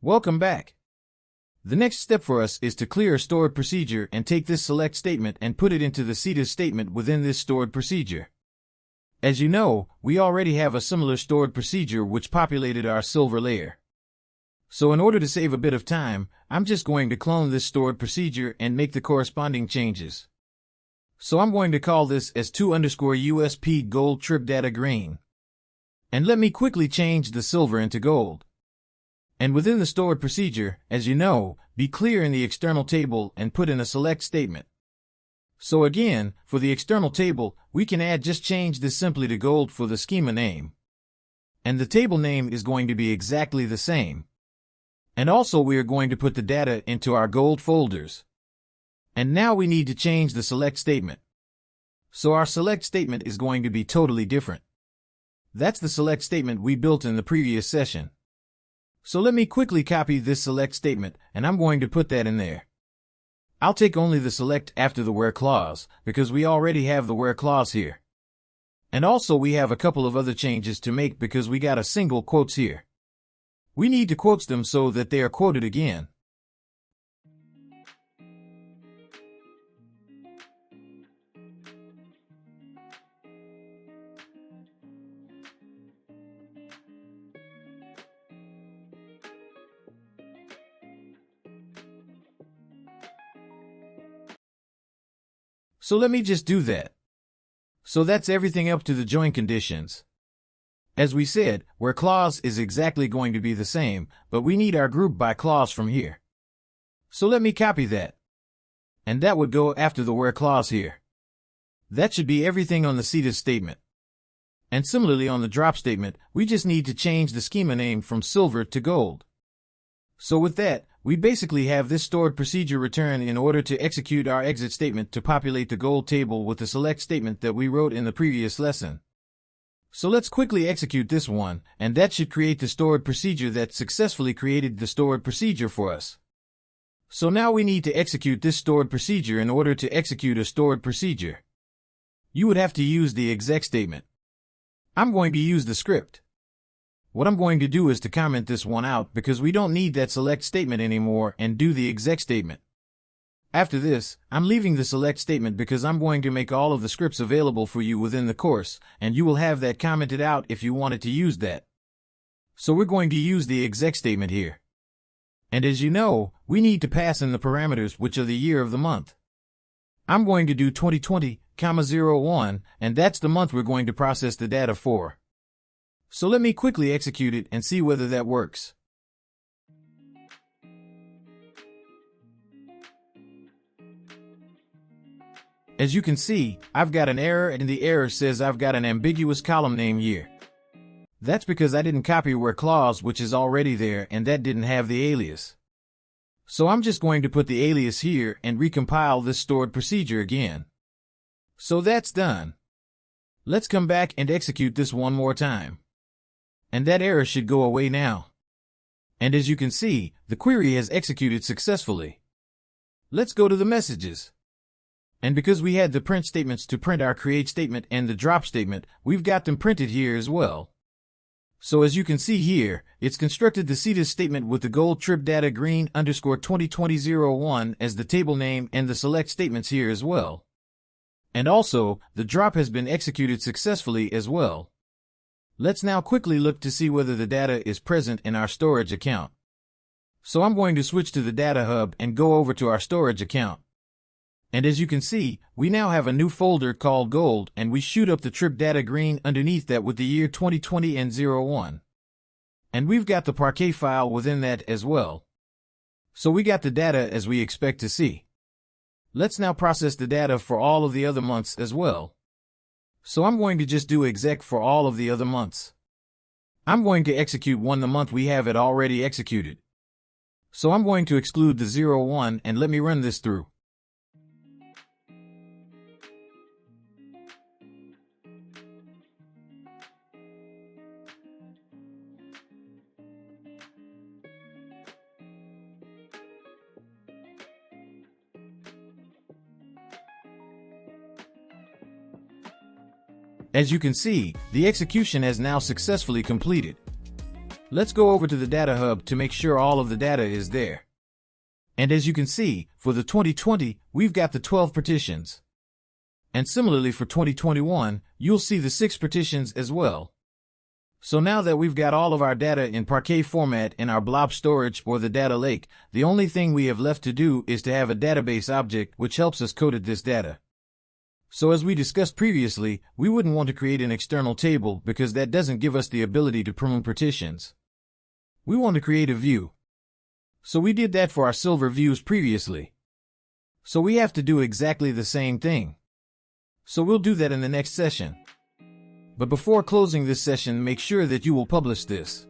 Welcome back. The next step for us is to clear a stored procedure and take this select statement and put it into the CETA's statement within this stored procedure. As you know, we already have a similar stored procedure which populated our silver layer. So in order to save a bit of time, I'm just going to clone this stored procedure and make the corresponding changes. So I'm going to call this as 2_USP gold trip data green. And let me quickly change the silver into gold. And within the stored procedure, as you know, be clear in the external table and put in a select statement. So again, for the external table, we can just change this simply to gold for the schema name. And the table name is going to be exactly the same. And also we are going to put the data into our gold folders. And now we need to change the select statement. So our select statement is going to be totally different. That's the select statement we built in the previous session. So let me quickly copy this select statement, and I'm going to put that in there. I'll take only the select after the where clause, because we already have the where clause here. And also we have a couple of other changes to make because we got a single quotes here. We need to quote them so that they are quoted again. So let me just do that. So that's everything up to the join conditions. As we said, where clause is exactly going to be the same, but we need our group by clause from here. So let me copy that. And that would go after the where clause here. That should be everything on the CETA's statement. And similarly on the drop statement, we just need to change the schema name from silver to gold. So with that, we basically have this stored procedure return in order to execute our exit statement to populate the gold table with the select statement that we wrote in the previous lesson. So let's quickly execute this one, and that should create the stored procedure that successfully created the stored procedure for us. So now we need to execute this stored procedure in order to execute a stored procedure. You would have to use the exec statement. I'm going to use the script. What I'm going to do is to comment this one out because we don't need that select statement anymore and do the exec statement. After this, I'm leaving the select statement because I'm going to make all of the scripts available for you within the course, and you will have that commented out if you wanted to use that. So we're going to use the exec statement here. And as you know, we need to pass in the parameters which are the year of the month. I'm going to do 2020,01, and that's the month we're going to process the data for. So let me quickly execute it and see whether that works. As you can see, I've got an error and the error says I've got an ambiguous column name year. That's because I didn't copy where clause which is already there and that didn't have the alias. So I'm just going to put the alias here and recompile this stored procedure again. So that's done. Let's come back and execute this one more time. And that error should go away now. And as you can see, the query has executed successfully. Let's go to the messages. And because we had the print statements to print our create statement and the drop statement, we've got them printed here as well. So as you can see here, it's constructed the CETA's statement with the gold trip data green _ 2020-01 as the table name and the select statements here as well. And also, the drop has been executed successfully as well. Let's now quickly look to see whether the data is present in our storage account. So I'm going to switch to the data hub and go over to our storage account. And as you can see, we now have a new folder called gold and we shoot up the trip data green underneath that with the year 2020 and 01. And we've got the Parquet file within that as well. So we got the data as we expect to see. Let's now process the data for all of the other months as well. So I'm going to just do exec for all of the other months. I'm going to execute the month we have it already executed. So I'm going to exclude the 01 and let me run this through. As you can see, the execution has now successfully completed. Let's go over to the Data Hub to make sure all of the data is there. And as you can see, for the 2020, we've got the 12 partitions. And similarly for 2021, you'll see the 6 partitions as well. So now that we've got all of our data in Parquet format in our blob storage or the data lake, the only thing we have left to do is to have a database object which helps us code this data. So as we discussed previously, we wouldn't want to create an external table because that doesn't give us the ability to prune partitions. We want to create a view. So we did that for our silver views previously. So we have to do exactly the same thing. So we'll do that in the next session. But before closing this session, make sure that you will publish this.